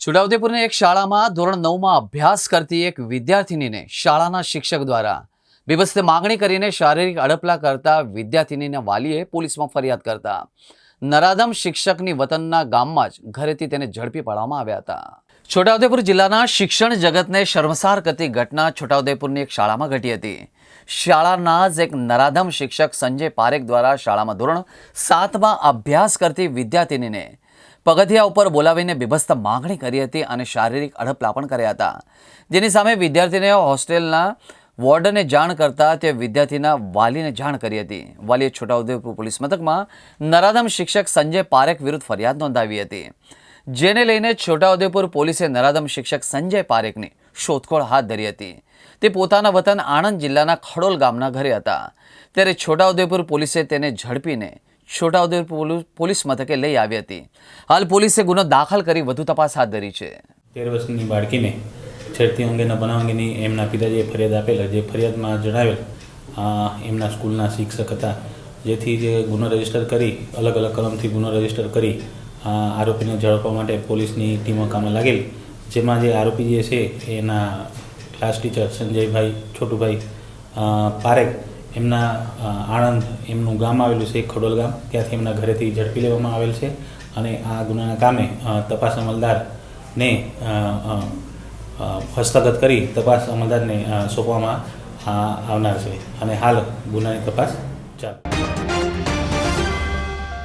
છોટાઉદેપુરની એક શાળામાં ધોરણ 9માં અભ્યાસ કરતી એક વિદ્યાર્થિનીને શાળાના શિક્ષક દ્વારા બેબસ્તે માગણી કરીને શારીરિક અડપલા કરતા વિદ્યાર્થિનીના વાલીએ પોલીસમાં ફરિયાદ કરતા નરાધમ શિક્ષકની વતનના ગામમાં જ ઘરેથી તેને ઝડપી પાડવામાં આવ્યા હતા। છોટાઉદેપુર જિલ્લાના શિક્ષણ જગતને શર્મસાર કરતી ઘટના છોટાઉદેપુરની એક શાળામાં ઘટી હતી। શાળાના જ એક નરાધમ શિક્ષક સંજય પારેખ દ્વારા શાળામાં ધોરણ 7માં અભ્યાસ કરતી વિદ્યાર્થિનીને પગથિયા ઉપર બોલાવીને બેબસ્ત માગણી કરી હતી અને શારીરિક અડપલા પણ કર્યા હતા, જેની સામે વિદ્યાર્થીને હોસ્ટેલના વોર્ડને જાણ કરતા તે વિદ્યાર્થીના વાલીને જાણ કરી હતી। વાલીએ છોટાઉદેપુર પોલીસ મથકમાં નરાધમ શિક્ષક સંજય પારેખ વિરુદ્ધ ફરિયાદ નોંધાવી હતી, જેને લઈને છોટાઉદેપુર પોલીસે નરાધમ શિક્ષક સંજય પારેખની શોધખોળ હાથ ધરી હતી। તે પોતાના વતન આણંદ જિલ્લાના ખડોલ ગામના ઘરે હતા, ત્યારે છોટાઉદેપુર પોલીસે તેને ઝડપીને છોટાઉદેપુર પોલીસ મથકે લઈ આવી હતી। હાલ પોલીસે ગુનો દાખલ કરી વધુ તપાસ હાથ ધરી છે। 13 વર્ષની બાળકીને છેડતી અંગેના બનાવ અંગેની એમના પિતાજીએ ફરિયાદ આપેલ, જે ફરિયાદમાં જણાવેલ એમના સ્કૂલના શિક્ષક હતા, જેથી જે ગુનો રજીસ્ટર કરી અલગ અલગ કલમથી ગુનો રજીસ્ટર કરી આરોપીને ઝડપવા માટે પોલીસની ટીમો કામમાં લાગેલ, જેમાં જે આરોપી જે છે એના ક્લાસ ટીચર સંજયભાઈ છોટુભાઈ પારેખ એમના આણંદ એમનું ગામ આવેલું છે, ખડોલ ગામ, ત્યાંથી એમના ઘરેથી ઝડપી લેવામાં આવેલ છે અને આ ગુનાના કામે તપાસ અમલદારને હસ્તગત કરી તપાસ અમલદારને સોંપવામાં આવનાર છે અને હાલ ગુનાની તપાસ ચાલુ।